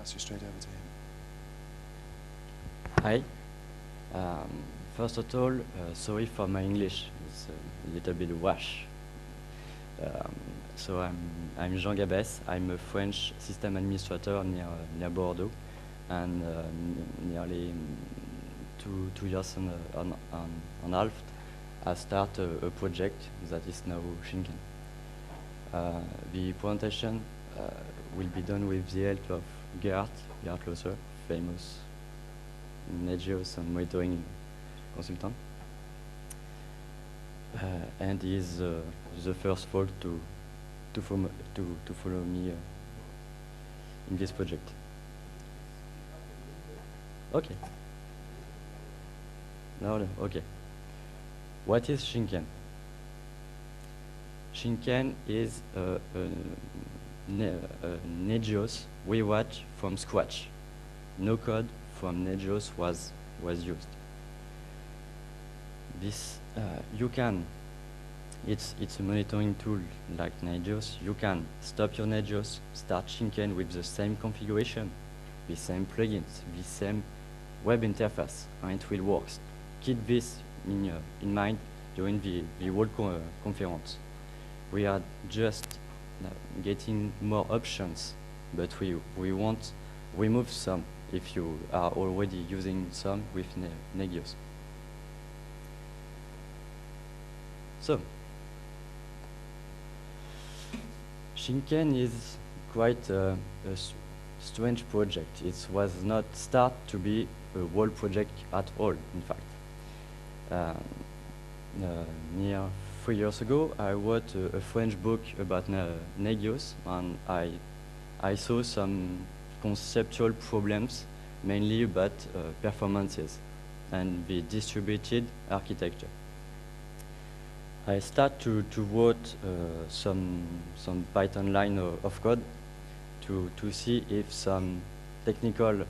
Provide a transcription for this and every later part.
pass you straight over to him. Hi. First of all, sorry for my English. It's a little bit wash. So I'm Jean Gabès. I'm a French system administrator near Bordeaux, and nearly 2 years and a half, I start a project that is now Shinken. The presentation will be done with the help of Gerhard Loser, famous Nagios and monitoring consultant, and he is the first folk to follow me in this project. Okay. No, okay. What is Shinken? Shinken is a Nagios rewatch from scratch. No code from Nagios was used. This you can. It's a monitoring tool like Nagios. You can stop your Nagios, start Shinken with the same configuration, the same plugins, the same web interface, and it will work. Keep this in mind during the whole conference. We are just getting more options, but we won't remove some if you are already using some with Nagios. So, Shinken is quite a strange project. It was not start to be a whole project at all, in fact. Near 3 years ago, I wrote a French book about Nagios, and I saw some conceptual problems, mainly about performances and the distributed architecture. I start to write some Python line of code to see if some technical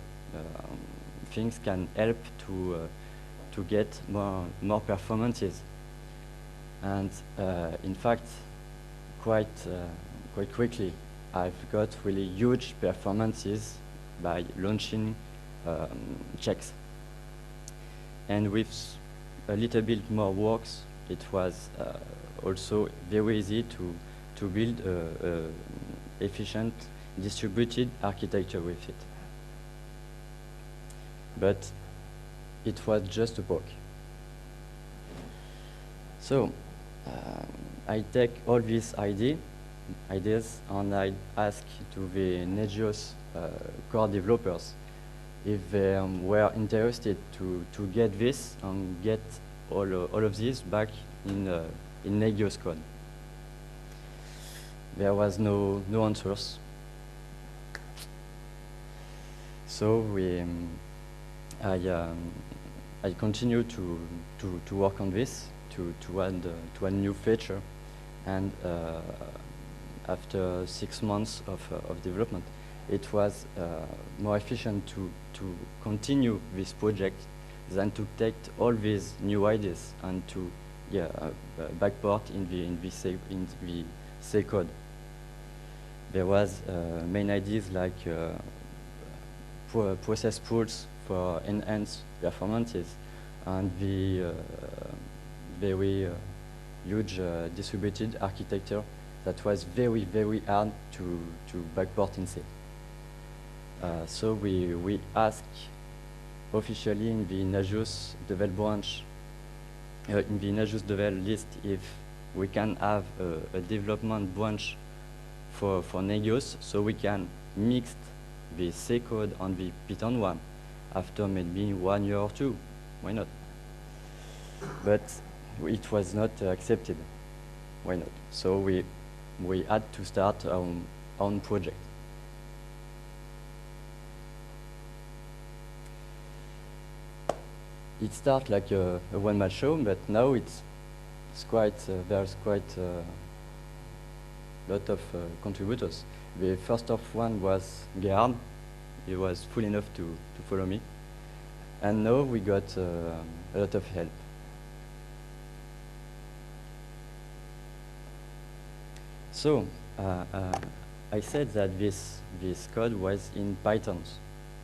things can help to get more performances. And in fact, quite quickly, I've got really huge performances by launching checks. And with a little bit more works, it was also very easy to build a efficient distributed architecture with it. But it was just a poke. So I take all these ideas and I ask to the Nagios core developers if they were interested to get this and get all of this back in Nagios code. There was no answers. So I continue to work on this to add new feature, and after 6 months of development, it was more efficient to continue this project than to take all these new ideas and to backport in the C code. There was main ideas like process pools for enhanced performances and the very huge distributed architecture that was very hard to backport in C. So we asked officially in the Nagios Devel branch, in the Nagios Devel list, if we can have a development branch for Nagios, so we can mix the C code on the Python one after maybe 1 year or 2. Why not? But it was not accepted. Why not? So we had to start our own project. It started like a one-man show, but now it's quite there's quite a lot of contributors. The first of one was Gerhard. He was full enough to follow me, and now we got a lot of help. So I said that this code was in Python,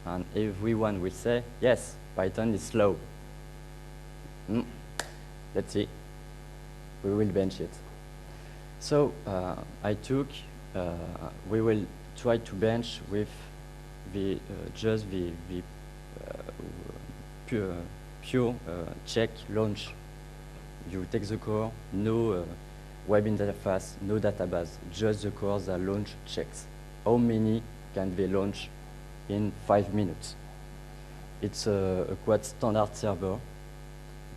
and everyone will say, yes, Python is slow. Let's see. We will bench it. So we will try to bench with just the pure check launch. You take the core, no web interface, no database, just the core that launch checks. How many can they launch in 5 minutes? It's a quite standard server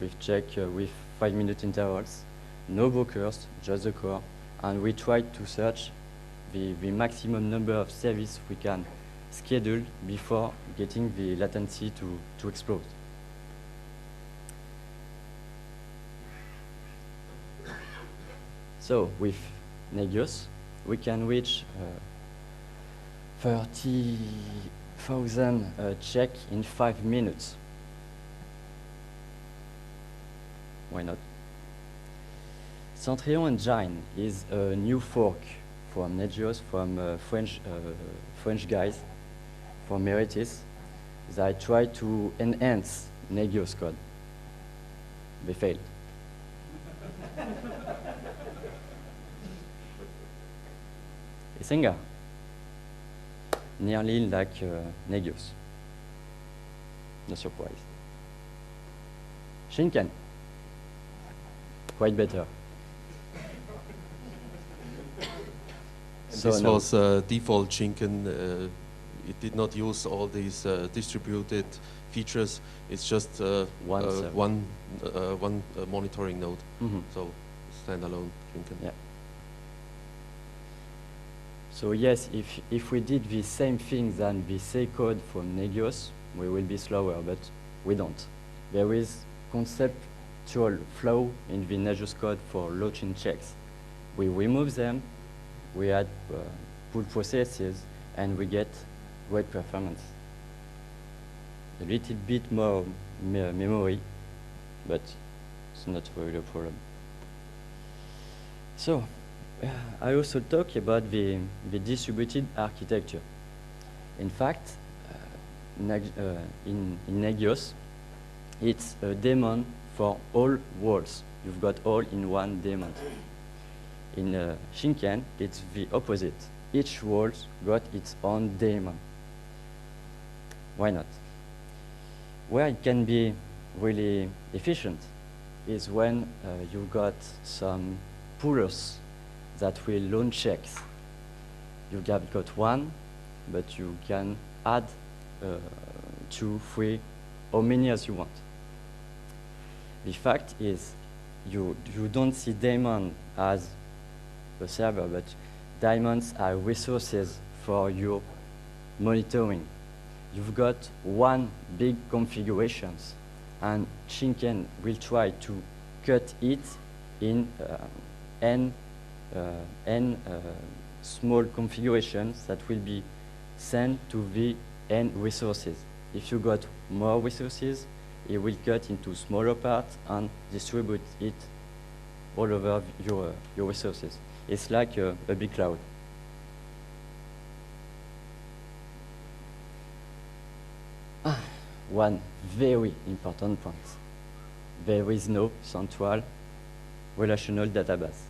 with check with 5-minute intervals, no brokers, just the core, and we try to search the maximum number of services we can schedule before getting the latency to explode. So with Nagios, we can reach 30,000 check in 5 minutes. Why not? Centrion Engine is a new fork from Nagios, from French guys, from Meritis, that try to enhance Nagios code. They failed. Isenga, nearly like Nagios. No surprise. Shinken, quite better. So this was default Shinken. It did not use all these distributed features. It's just one monitoring node. So standalone Shinken. Yeah. So yes, if we did the same thing than the C code from Nagios, we will be slower, but we don't. There is conceptual flow in the Nagios code for launching checks. We remove them, we add pull processes, and we get great performance. A little bit more memory, but it's not really a problem. So, I also talk about the distributed architecture. In fact, in Nagios, it's a daemon for all worlds. You've got all in one daemon. In Shinken, it's the opposite. Each world got its own daemon. Why not? Where it can be really efficient is when you got some pullers that will launch checks. You have got one, but you can add 2, 3, how many as you want. The fact is, you don't see daemon as a server, but daemons are resources for your monitoring. You've got one big configurations, and Shinken will try to cut it in n small configurations that will be sent to the n resources. If you got more resources, it will cut into smaller parts and distribute it all over your resources. It's like a big cloud. One very important point. There is no central relational database.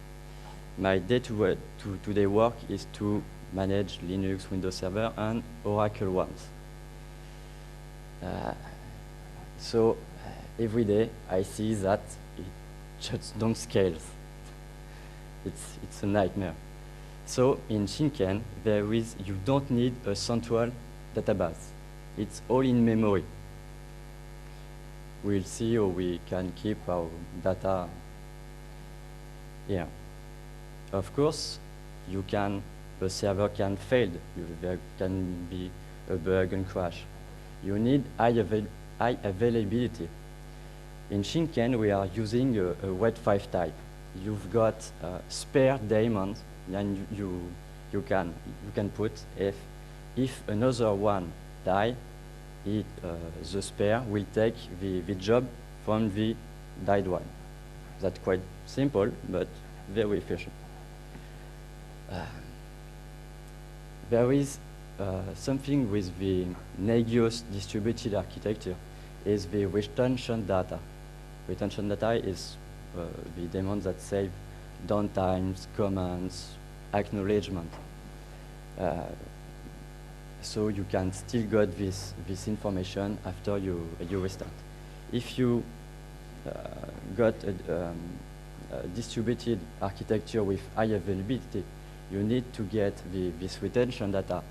My day-to-day work is to manage Linux, Windows Server, and Oracle ones. So every day I see that it just don't scale. It's a nightmare. So in Shinken, you don't need a central database. It's all in memory. We'll see how we can keep our data here. Of course, the server can fail. There can be a bug and crash. You need high availability. In Shinken, we are using a WET5 type. You've got spare daemons, and you can put if another one die, the spare will take the job from the died one. That's quite simple, but very efficient. there is something with the Nagios distributed architecture is the retention data. Retention data is the daemons that save downtimes, commands, acknowledgement. So you can still get this information after you restart. If you got a distributed architecture with high availability, you need to get this retention data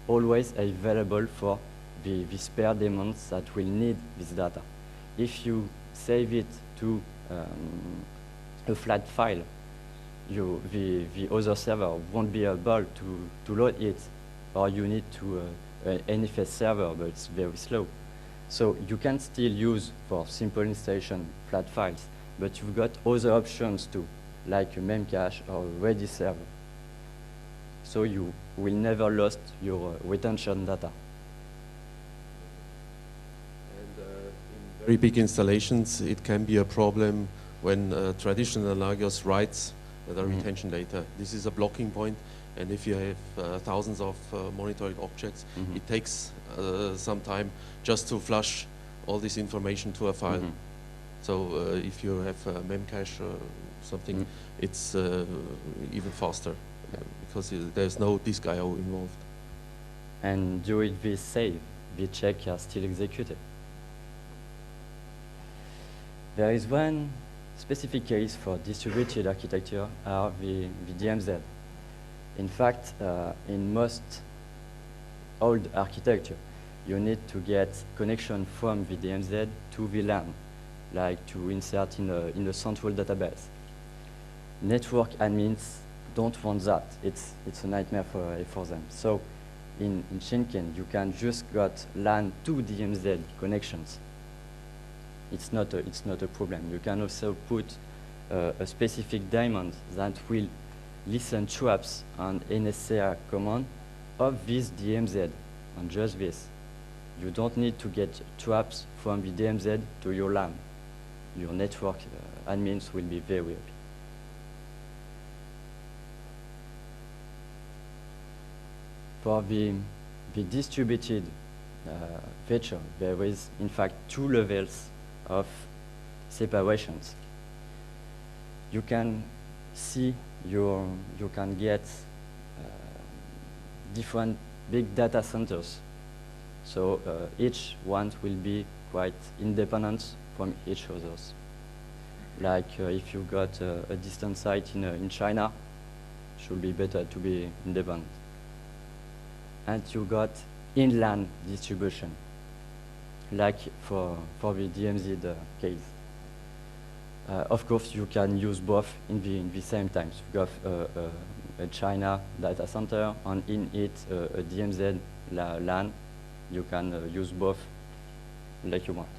always available for the spare daemons that will need this data. If you save it to a flat file, the other server won't be able to load it, or you need to NFS server, but it's very slow. So you can still use for simple installation flat files, but you've got other options too, like a memcache or a Redis server. So you will never lose your retention data. And in very big installations, it can be a problem when traditional Nagios writes the retention data. This is a blocking point, and if you have thousands of monitoring objects, it takes some time just to flush all this information to a file. So if you have a memcache or something, it's even faster because there's no disk I/O involved. And during this save, the check are still executed. There is one specific case for distributed architecture are the DMZ. In fact, in most old architecture, you need to get connection from the DMZ to the LAN, like to insert in a central database. Network admins don't want that. It's a nightmare for them. So in Shinken, you can just got LAN to DMZ connections. It's not a problem. You can also put a specific daemon that will listen traps and NSCR command of this DMZ, and just this. You don't need to get traps from the DMZ to your LAN. Your network admins will be very happy. For the distributed feature, there is in fact 2 levels of separations. You can see you can get different big data centers. So each one will be quite independent from each others. Like if you got a distant site in China, it should be better to be independent. And you got inland distribution, like for the DMZ case. Of course, you can use both in the same time. You got a China data center, and in it a DMZ LAN. You can use both like you want.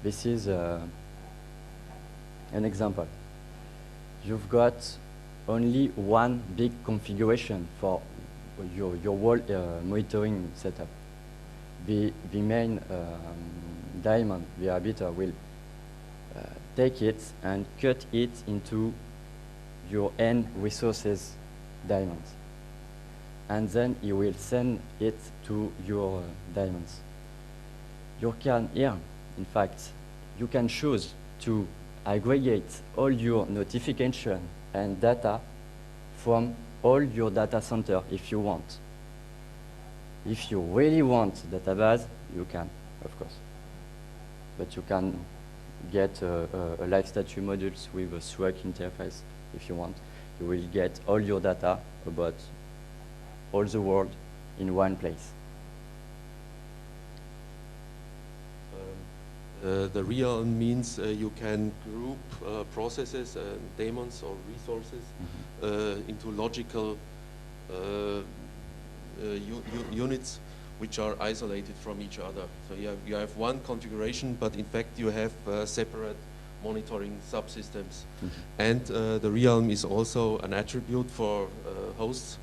This is an example. You've got only one big configuration for your whole monitoring setup. The main daemon, the arbiter, will take it and cut it into your N resources daemons. And then he will send it to your daemons. You can here, in fact, you can choose to aggregate all your notification and data from all your data center if you want. If you really want database, you can, of course. But you can get a live statue modules with a SWAC interface if you want. You will get all your data about all the world in one place. The realm means you can group processes and daemons or resources into logical units which are isolated from each other. So you have one configuration, but in fact you have separate monitoring subsystems. And the realm is also an attribute for hosts.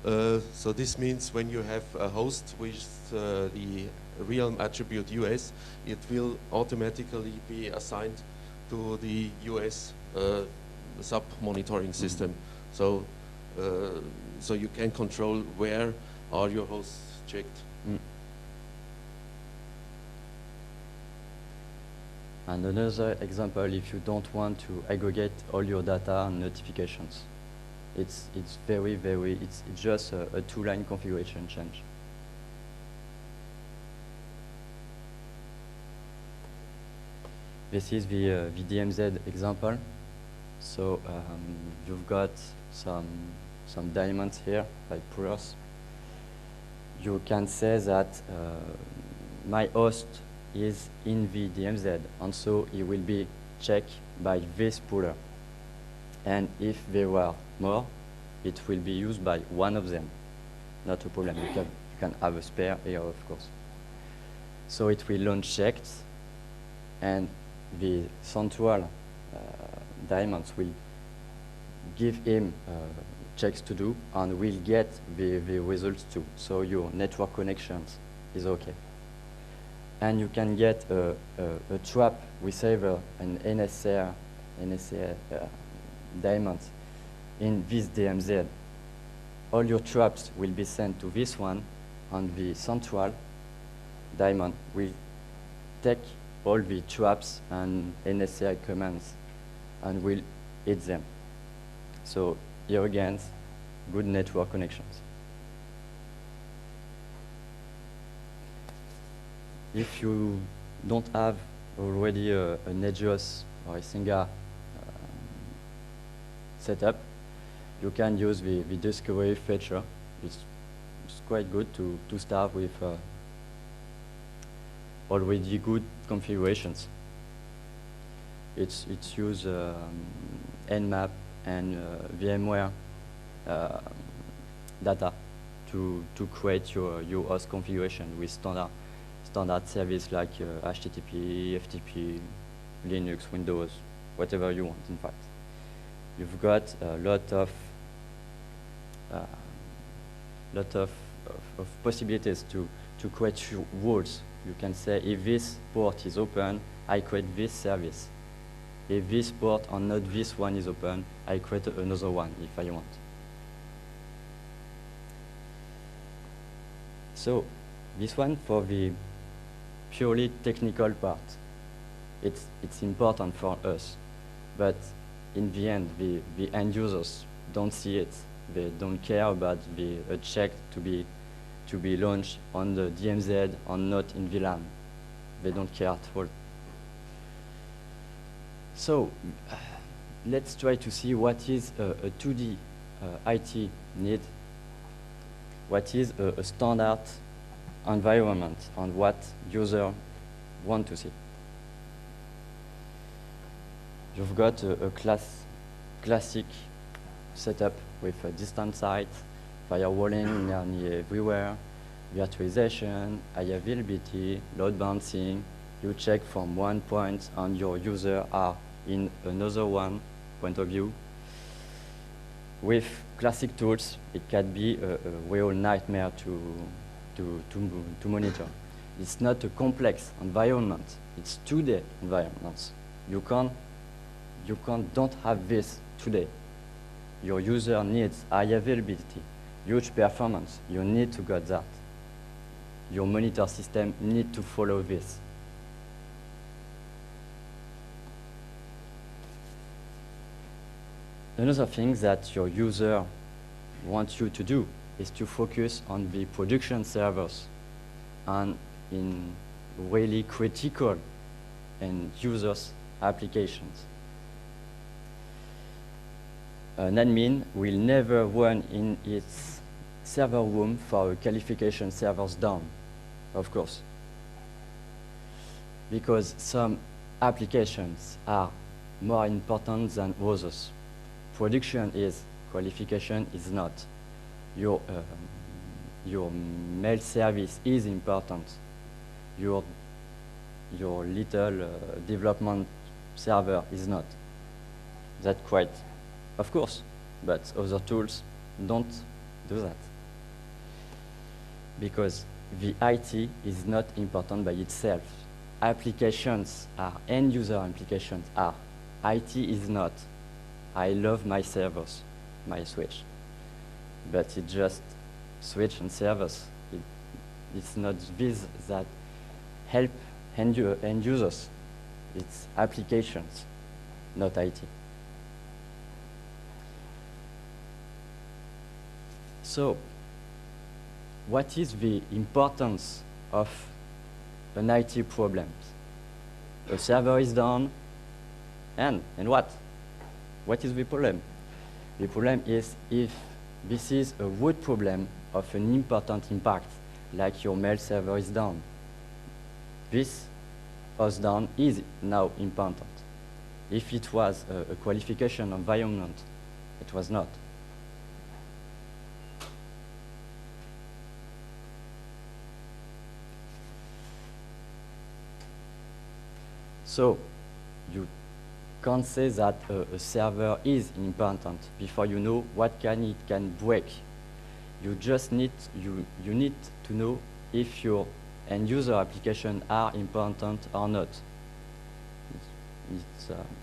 So this means when you have a host with the realm attribute US, it will automatically be assigned to the US sub-monitoring system. So, so you can control where are your hosts checked. And another example, if you don't want to aggregate all your data and notifications, it's just a two-line configuration change. This is the DMZ example. So you've got some diamonds here, like pullers. You can say that my host is in the DMZ, and so it will be checked by this puller. And if there were more, it will be used by one of them. Not a problem. You can have a spare here, of course. So it will launch checks, and the central diamonds will give him checks to do, and will get the results too. So your network connections is okay. And you can get a trap receiver, an NSA diamonds in this DMZ. All your traps will be sent to this one, and the central diamond will take all the traps and NSA commands and will hit them. So here again, good network connections. If you don't have already a Nagios or a Singa setup, you can use the discovery feature. It's quite good to start with already good configurations. It's use Nmap and VMware data to create your host configuration with standard service like HTTP, FTP, Linux, Windows, whatever you want, in fact. You've got a lot of possibilities to create rules. You can say, if this port is open, I create this service. If this port or not this one is open, I create another one if I want. So this one for the purely technical part. It's important for us, but in the end, the end users don't see it. They don't care about the check to be launched on the DMZ or not in VLAN. They don't care at all. So let's try to see what is a 2D IT need, what is a standard environment, and what users want to see. You've got a classic setup with a distant site, firewalling nearly everywhere, virtualization, high availability, load balancing. You check from one point and your users are in another one point of view. With classic tools, it can be a real nightmare to monitor. It's not a complex environment. It's 2D environments. You don't have this today. Your user needs high availability, huge performance. You need to get that. Your monitor system need to follow this. Another thing that your user wants you to do is to focus on the production servers and in really critical and users applications. An admin will never run in its server room for a qualification servers down, of course, because some applications are more important than others. Production is, qualification is not. Your mail service is important. Your little development server is not. That's quite, of course, but other tools don't do that. Because the IT is not important by itself. Applications are, end user applications are. IT is not. I love my servers. my switch. But it's just switch and servers. It's not this that help end users. It's applications, not IT. So, what is the importance of an IT problem? A server is down, and what? What is the problem? The problem is if this is a root problem of an important impact, like your mail server is down. This host down is now important. If it was a qualification environment, it was not. So you can't say that a server is important before you know what it can break. You just need to know if your end user application are important or not.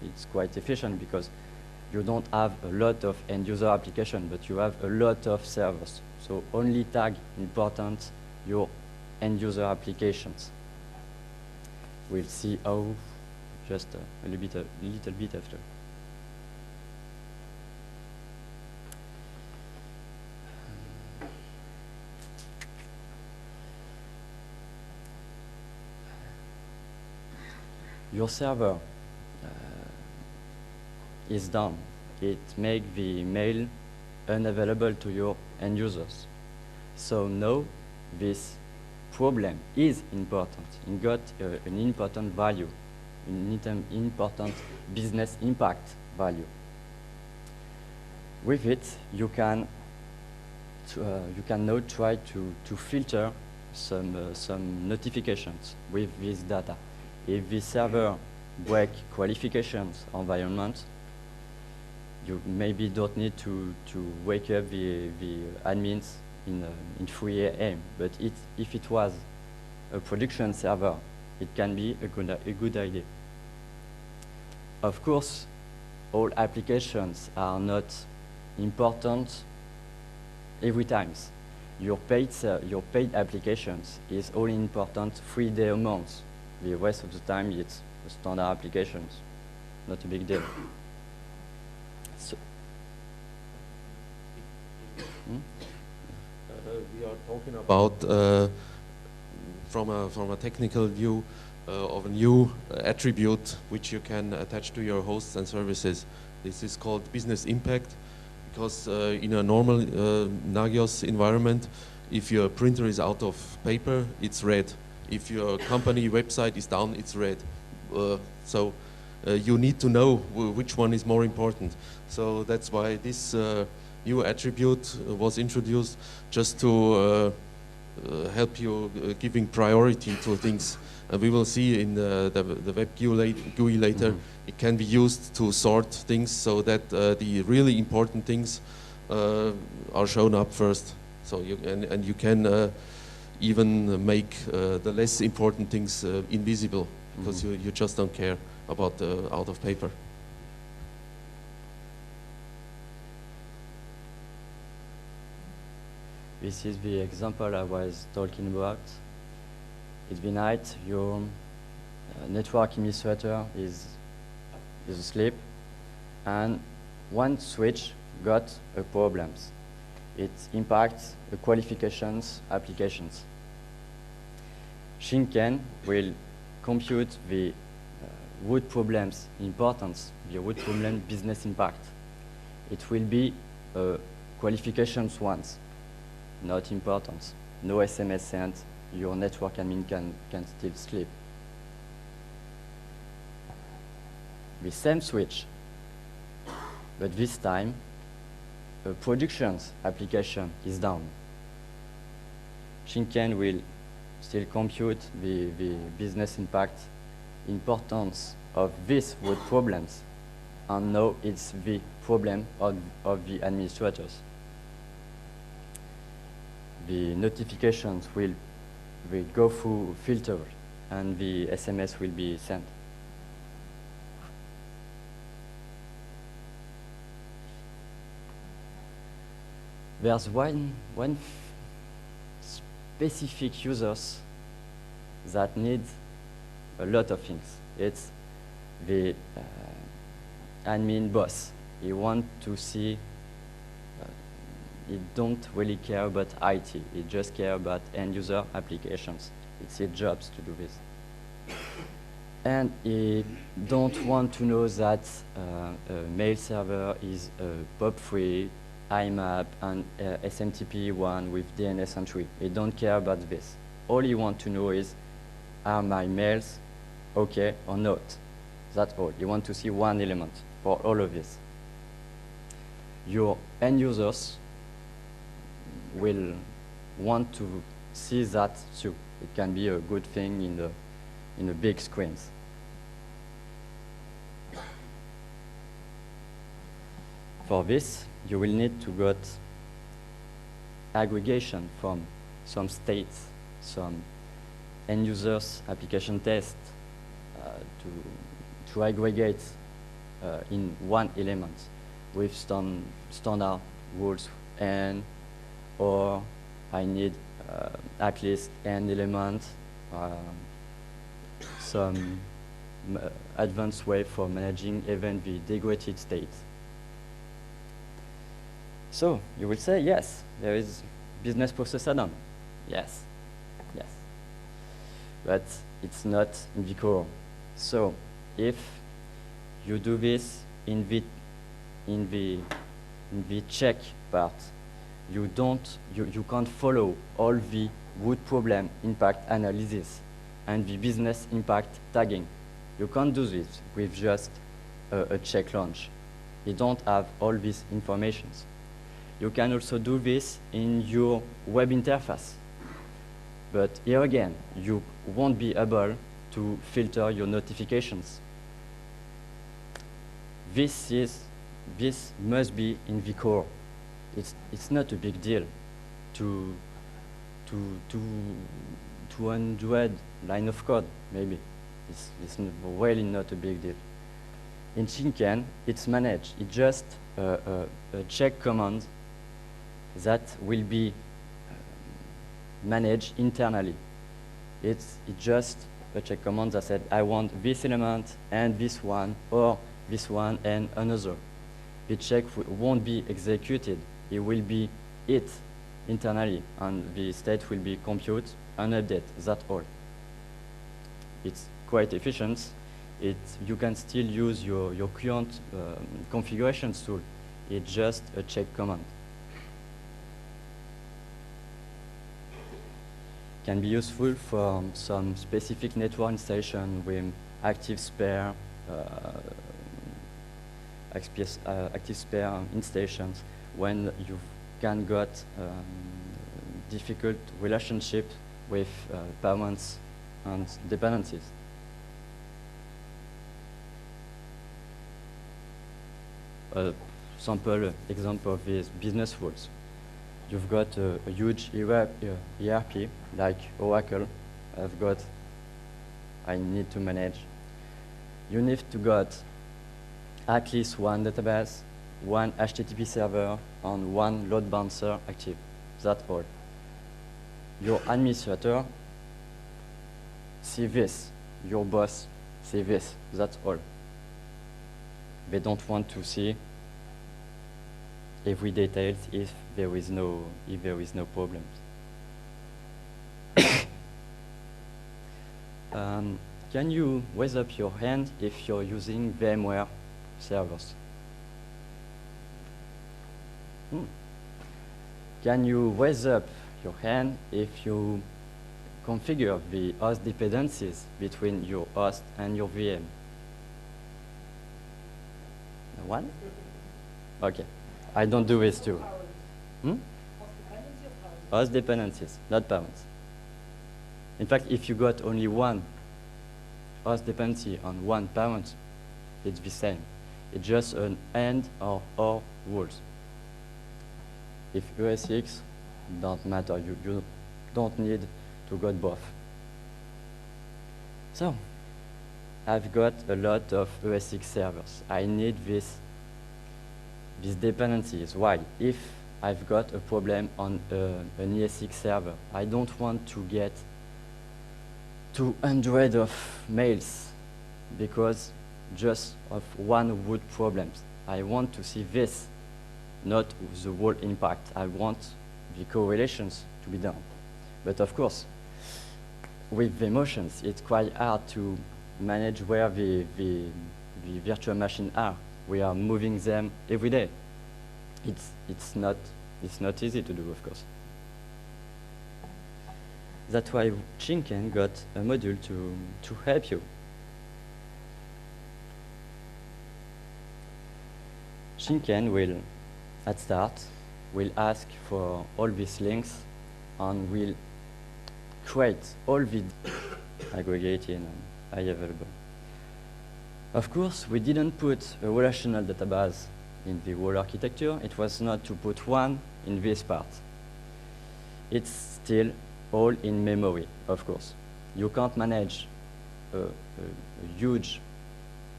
It's quite efficient because you don't have a lot of end user application, but you have a lot of servers. So only tag important your end user applications. We'll see how just a little bit after. Your server is down. It makes the mail unavailable to your end users. So now this problem is important. It got an important value, an important business impact value. With it, you can now try to filter some notifications with this data. If the server break qualifications environment, you maybe don't need to wake up the admins in 3 a.m. But if it was a production server, it can be a good idea. Of course, all applications are not important every time. Your paid applications is only important 3 days a month. The rest of the time, it's standard applications, not a big deal. So, we are talking about from a technical view of a new attribute which you can attach to your hosts and services. This is called business impact, because in a normal Nagios environment, if your printer is out of paper, it's red. If your company website is down, it's red. So you need to know which one is more important. So that's why this new attribute was introduced, just to help you giving priority to things. We will see in the web GUI later. Mm-hmm. It can be used to sort things so that the really important things are shown up first. So you can even make the less important things invisible, because you just don't care about the out of paper. This is the example I was talking about. It's the night, your network administrator is asleep, and one switch got a problem. It impacts the qualifications applications. Shinken will compute the root problems importance, the root problem business impact. It will be qualifications once, not important. No SMS sent, your network admin can still sleep. The same switch, but this time, a productions application is down. Shinken will still compute the business impact importance of these root problems, and now it's the problem of the administrators. The notifications will go through filter, and the SMS will be sent. there's one specific users that need a lot of things. It's the admin boss. He want to see, he don't really care about IT. He just care about end user applications. It's his job to do this. And he don't want to know that a mail server is POP3, IMAP, and SMTP1 with DNS entry. He don't care about this. All he want to know is, are my mails okay or not? That's all. You want to see one element for all of this. Your end users will want to see that too. It can be a good thing in the big screens. For this, you will need to get aggregation from some states, some end users application test to aggregate in one element with some standard rules, and or I need at least an element, some advanced way for managing even the degraded state. So you will say, yes, there is business process add-on. Yes, yes. But it's not in the core. So if you do this in the check part, you can't follow all the root problem impact analysis and the business impact tagging. You can't do this with just a check launch. You don't have all these informations. You can also do this in your web interface. But here again, you won't be able to filter your notifications. This must be in the core. It's not a big deal to 200 line of code, maybe. It's really not a big deal. In Shinken, it's managed. It's just a check command that will be managed internally. It's just a check command that said, I want this element and this one, or this one and another. The check won't be executed. It will be it internally, and the state will be compute and update. That's all. It's quite efficient. You can still use your current configurations tool. It's just a check command. Can be useful for some specific network installation with active spare installations when you can got difficult relationship with performance and dependencies. A sample example of these business rules. You've got a huge ERP like Oracle. I need to manage. You need to got at least one database, one HTTP server, and one load balancer active. That's all. Your administrator see this. Your boss see this. That's all. They don't want to see every details if there is no problems. Can you raise up your hand if you're using VMware servers? Can you raise up your hand if you configure the host dependencies between your host and your VM? No one? Okay. I don't do this too. Host dependencies, not parents. In fact, if you got only one host dependency on one parent, it's the same. It's just an and or rules. If ES6 don't matter, you don't need to got both. So, I've got a lot of ES6 servers. I need these dependencies. Why? If I've got a problem on an ESX server. I don't want to get 200 of mails because just of one root problems. I want to see this, not the whole impact. I want the correlations to be done. But of course, with the motions, it's quite hard to manage where the virtual machines are. We are moving them every day. It's not easy to do, of course. That's why Shinken got a module to help you. Shinken will, at start, will ask for all these links and will create all the aggregated and high available. Of course, we didn't put a relational database in the whole architecture. It was not to put one in this part. It's still all in memory, of course. You can't manage a huge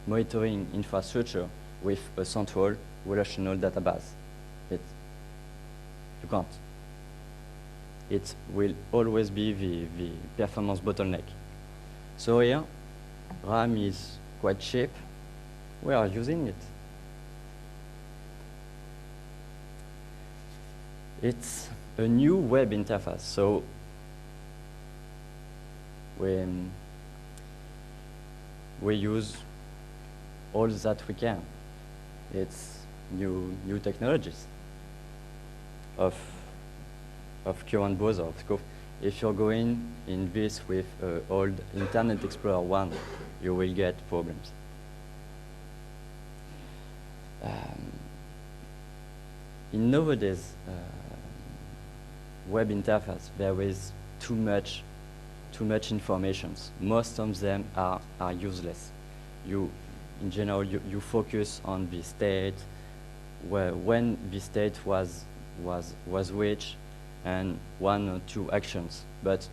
monitoring infrastructure with a central relational database. You can't. It will always be the performance bottleneck. So here, RAM is quite cheap. We are using it. It's a new web interface, so we use all that we can. It's new technologies of current browser. Of course, if you're going in this with old Internet Explorer 1, you will get problems. In nowadays web interface, there is too much information. Most of them are useless. In general, you focus on the state, when the state was reached, and one or two actions. But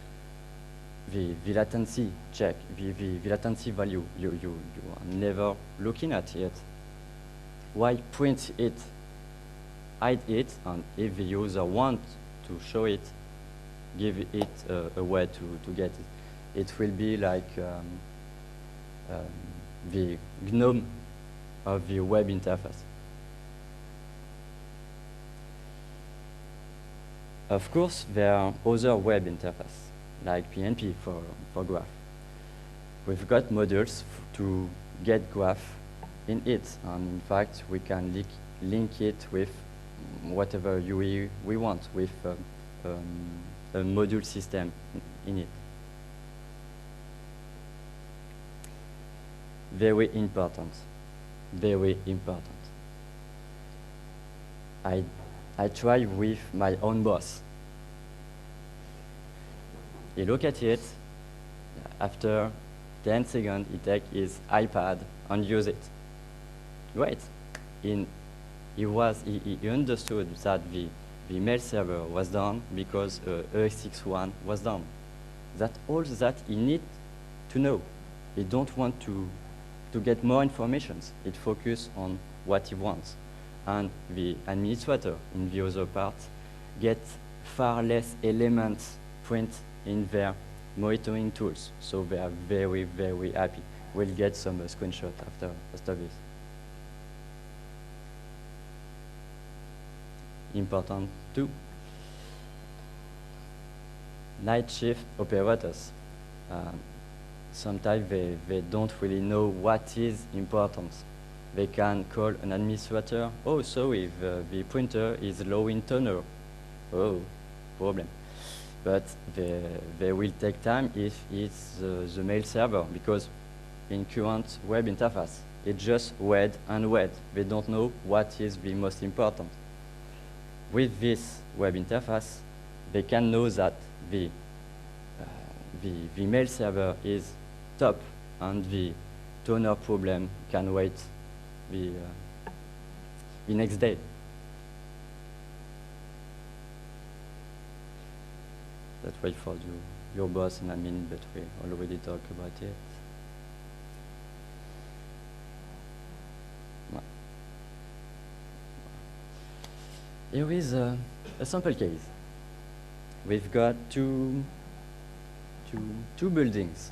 the latency check, the latency value, you are never looking at it. Why print it, hide it, and if the user wants to show it, give it a way to get it. It will be like the GNOME of the web interface. Of course, there are other web interfaces, like PNP for graph. We've got modules to get graph in it, and in fact, we can link it with whatever UI we want, with a module system in it. Very important, very important. I try with my own boss. He look at it, after 10 seconds, he take his iPad and use it. Great. He understood that the mail server was down because ESX1 was down. That's all that he need to know. He don't want to get more information. It focus on what he wants. And the administrator in the other part get far less elements print in their monitoring tools. So they are very, very happy. We'll get some screenshot after this. Important too. Night shift operators. Sometimes they don't really know what is important. They can call an administrator, oh, sorry, the printer is low in toner. Oh, problem. But they will take time if it's the mail server, because in current web interface, it's just read and read. They don't know what is the most important. With this web interface, they can know that the mail server is top and the toner problem can wait the next day. That's why for your boss and admin, but we already talked about it. Here is a sample case. We've got two buildings.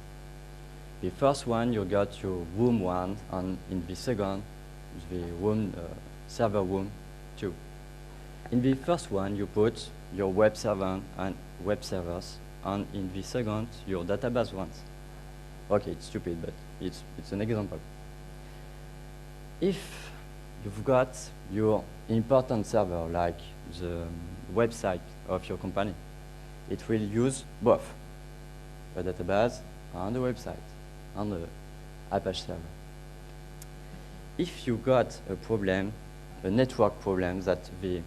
The first one, you got your room 1, and in the second, the room, server room 2. In the first one, you put your web server and web servers, and in the second, your database ones. Okay, it's stupid, but it's an example. If you've got your important server, like the website of your company, it will use both a database and a website and the Apache server. If you got a problem, a network problem, that the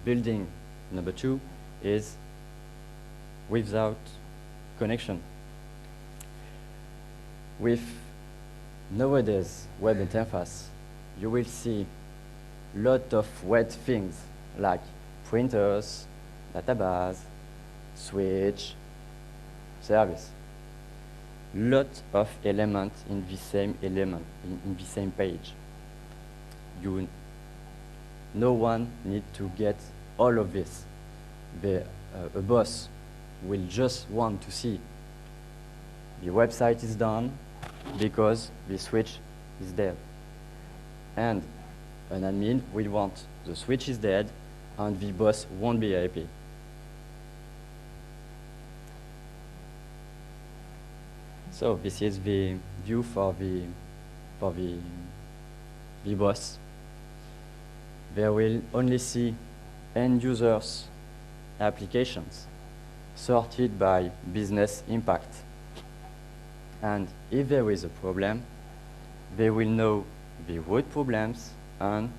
building number 2 is without connection. With nowadays web interface, you will see lot of web things like printers, database, switch, service. Lot of elements in the same element, in the same page. No one need to get all of this. A boss will just want to see the website is done because the switch is dead. And an admin will want the switch is dead and the boss won't be happy. So this is the view for the boss. They will only see end users applications sorted by business impact. And if there is a problem, they will know the root problems and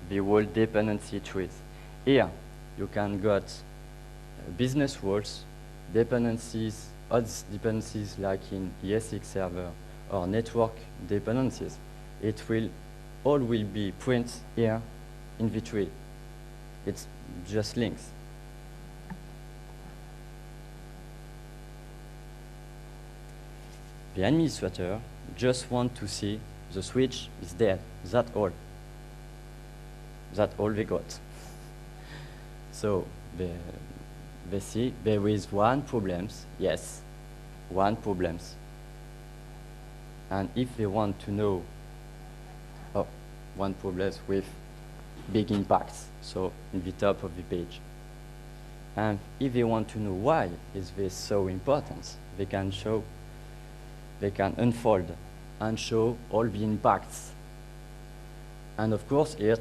the whole dependency trees. Here, you can get business rules, dependencies, other dependencies like in ESX server or network dependencies. It will all will be printed here in the tree. It's just links. The administrator just want to see the switch is dead. That's all. That's all they got. So they see there is one problems. Yes, one problems. And if they want to know, one problems with big impacts, so in the top of the page. And if they want to know why is this so important, they can unfold and show all the impacts. And of course, here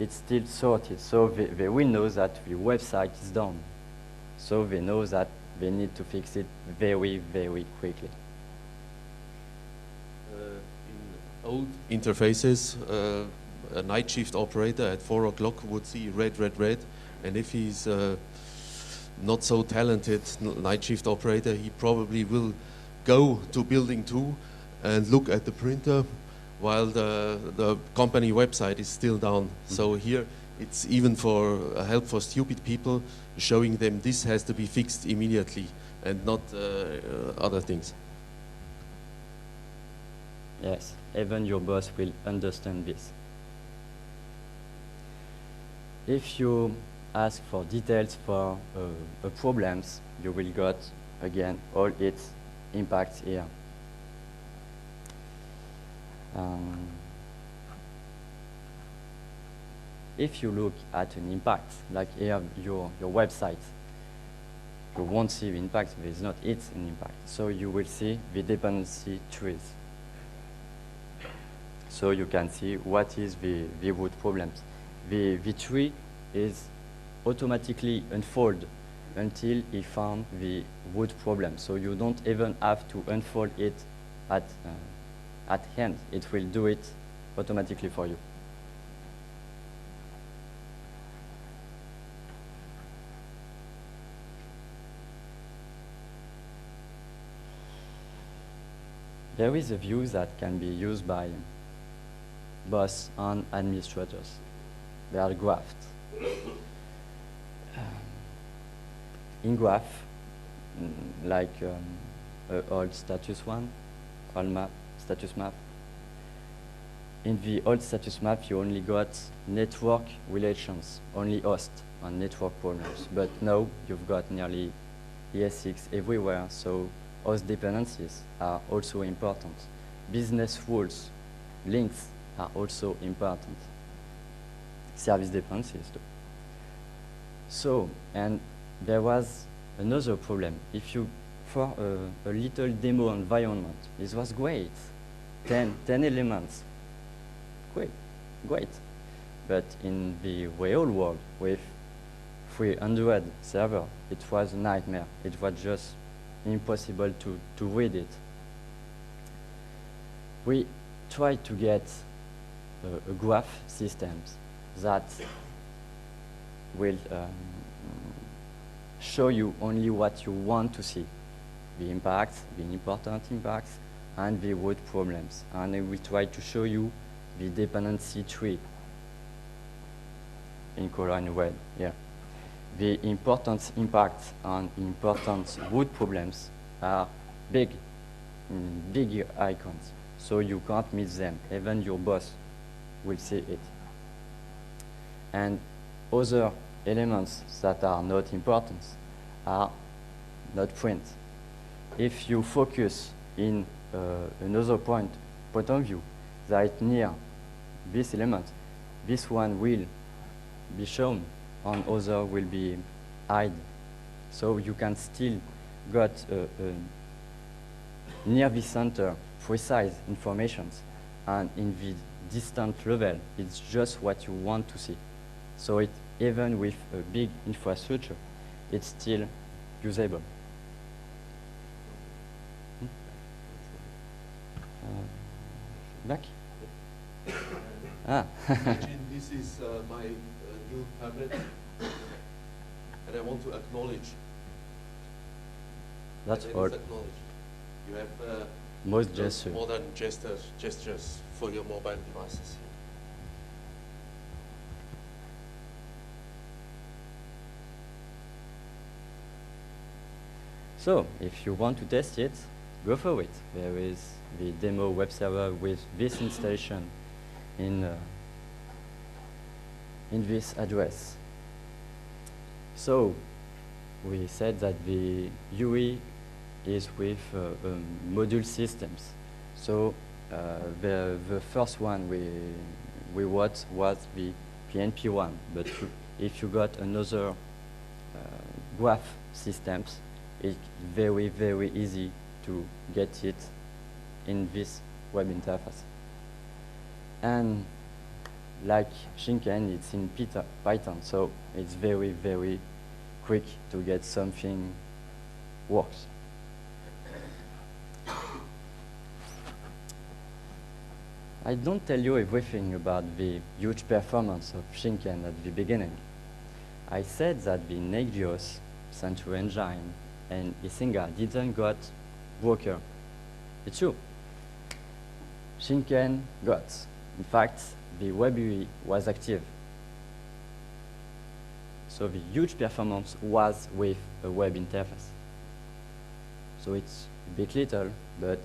it's still sorted, so they will know that the website is down. So they know that they need to fix it very, very quickly. In old interfaces, a night shift operator at 4 o'clock would see red, red, red, and if he's not so talented night shift operator, he probably will go to building 2 and look at the printer while the company website is still down. Mm-hmm. So here it's even for help for stupid people, showing them this has to be fixed immediately and not other things. Yes, even your boss will understand this. If you ask for details for problems, you will get again all its impacts here. If you look at an impact, like here your website, you won't see the impact, there is not it's an impact. So you will see the dependency trees. So you can see what is the root problems. The tree is automatically unfold until it found the root problem. So you don't even have to unfold it at hand. It will do it automatically for you. There is a view that can be used by boss and administrators. They are graphed. In graph, like old status one, old map, status map. in the old status map, you only got network relations, only host and network problems. But now you've got nearly ES6 everywhere, so host dependencies are also important. Business rules, links are also important. Service dependencies too. So, and there was another problem. If you, for a little demo environment, this was great. 10 elements, great. But in the real world, with 300 servers, it was a nightmare. It was just impossible to read it. We tried to get a graph systems that will show you only what you want to see, the impacts, the important impacts, and the root problems. And we try to show you the dependency tree in color in red here. The important impacts and important root problems are big icons, so you can't miss them. Even your boss will see it. And other elements that are not important are not print. If you focus in another point of view that near this element, this one will be shown and other will be hide. So you can still got near the center precise informations, and in the distant level, it's just what you want to see. So it, even with a big infrastructure, it's still usable. Back? Imagine this is my new tablet, and I want to acknowledge. That's And all. acknowledge. You have Most those gestures. modern gestures for your mobile devices. So, if you want to test it, go for it. There is the demo web server with this installation in this address. So, we said that the UI is with module systems. So, the first one we wrote was the PNP1, but if you got another graph systems, it's very, very easy to get it in this web interface. And like Shinken, it's in Python, so it's very, very quick to get something works. I don't tell you everything about the huge performance of Shinken at the beginning. I said that the Nagios Central Engine and Isinga didn't got broker. It's true. Shinken got. In fact, the web UI was active. So the huge performance was with a web interface. So it's a bit little, but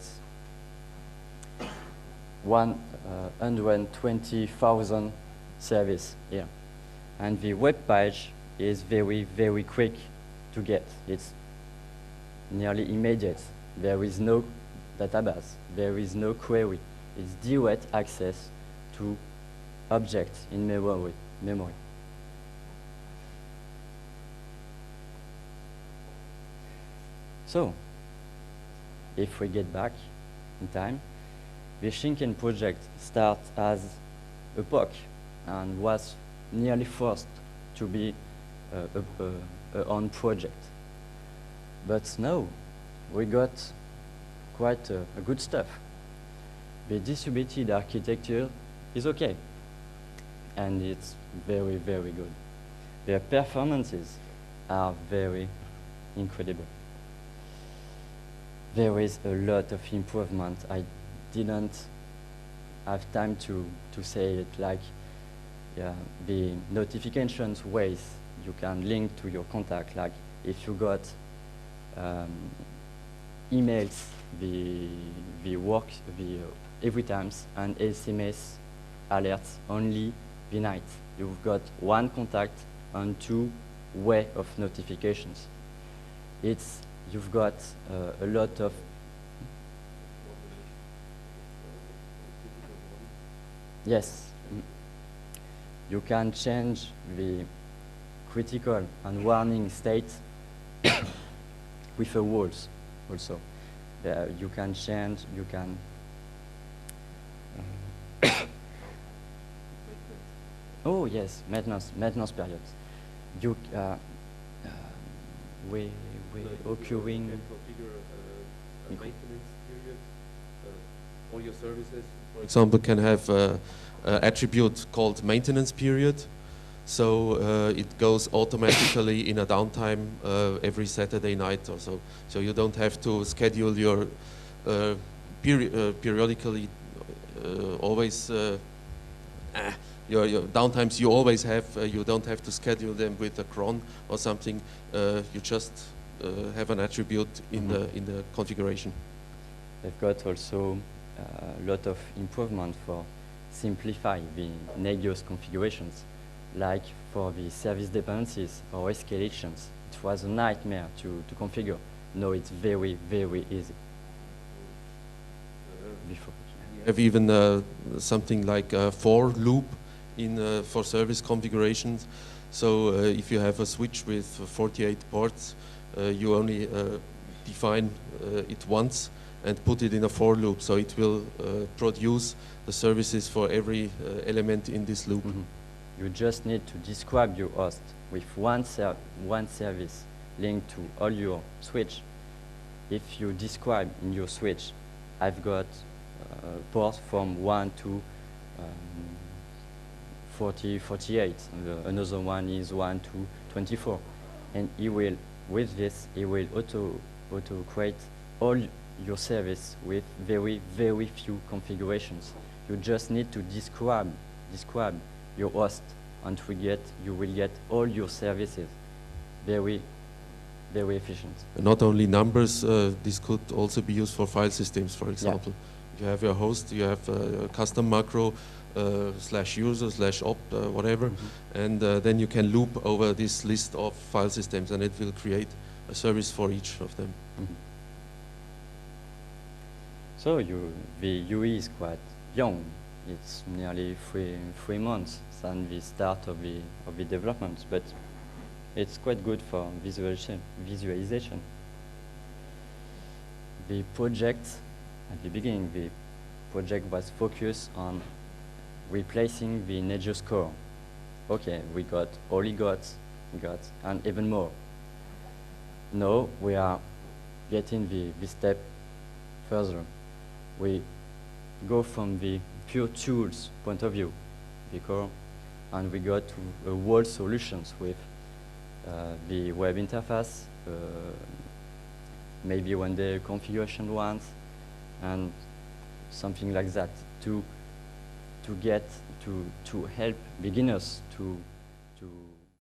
120,000 service here. And the web page is very, very quick to get. It's nearly immediate. There is no database. There is no query. It's direct access to objects in memory. So, if we get back in time, the Shinken project started as a POC and was nearly forced to be a own project. But now, we got quite a good stuff. The distributed architecture is okay, and it's very, very good. Their performances are very incredible. There is a lot of improvement. I didn't have time to say it, like the notifications ways you can link to your contact, like if you got emails, the work, every times, and SMS alerts only the night. You've got one contact and two way of notifications. You've got a lot of yes. You can change the critical and warning state with the rules also. You can change, you can oh yes, maintenance periods. You we occurring. You can configure a maintenance period. All your services, for example, can have an attribute called maintenance period. So it goes automatically in a downtime every Saturday night or so. So you don't have to schedule your periodically always your downtimes you always have. You don't have to schedule them with a cron or something. You just have an attribute in the configuration. They've got also a lot of improvement for simplify the Nagios configurations. Like for the service dependencies or escalations, it was a nightmare to configure. Now it's very, very easy. Before. You have even something like a for loop in for service configurations. So if you have a switch with 48 ports, you only define it once and put it in a for loop. So it will produce the services for every element in this loop. Mm-hmm. You just need to describe your host with one service linked to all your switch. If you describe in your switch, I've got ports from 1 to 48. Another one is 1 to 24. And he will, with this, he will auto create all your service with very, very few configurations. You just need to describe your host, and you will get all your services. Very, very efficient. And not only numbers, this could also be used for file systems, for example. Yeah. You have your host, you have a custom macro, /user, /opt, whatever, and then you can loop over this list of file systems, and it will create a service for each of them. So the UI is quite young. It's nearly three months since the start of the development, but it's quite good for visualization. The project, at the beginning, the project was focused on replacing the Nagios core. Okay, we got oligots, and even more. Now we are getting the step further. We go from the pure tools point of view, and we got to whole solutions with the web interface, maybe one day configuration ones, and something like that to help beginners to